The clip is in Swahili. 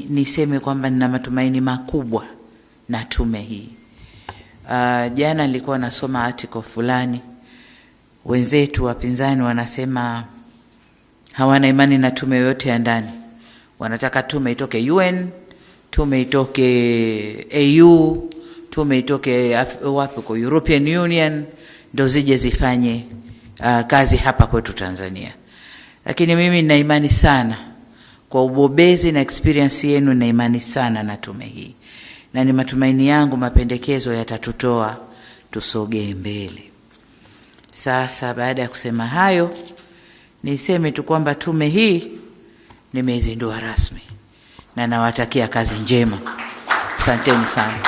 niseme kwamba nina matumaini makubwa na tume hii. Jana nilikuwa nasoma article fulani, wenzetu wapinzani wanasema hawana imani na tume yote ya ndani. Wanataka tume itoke UN, tume itoke AU, tume itoke wapi kwa European Union, ndo zije zifanye kazi hapa kwetu Tanzania. Lakini mimi nina imani sana kwa ubobezi na experience yenu, na imani sana na tume hii. Na ni matumaini yangu mapendekezo yatatutoa tusogee mbele. Sasa baada ya kusema hayo, niseme tu kwamba tume hii nimeizindua rasmi na nawatakia kazi njema. Asanteni sana.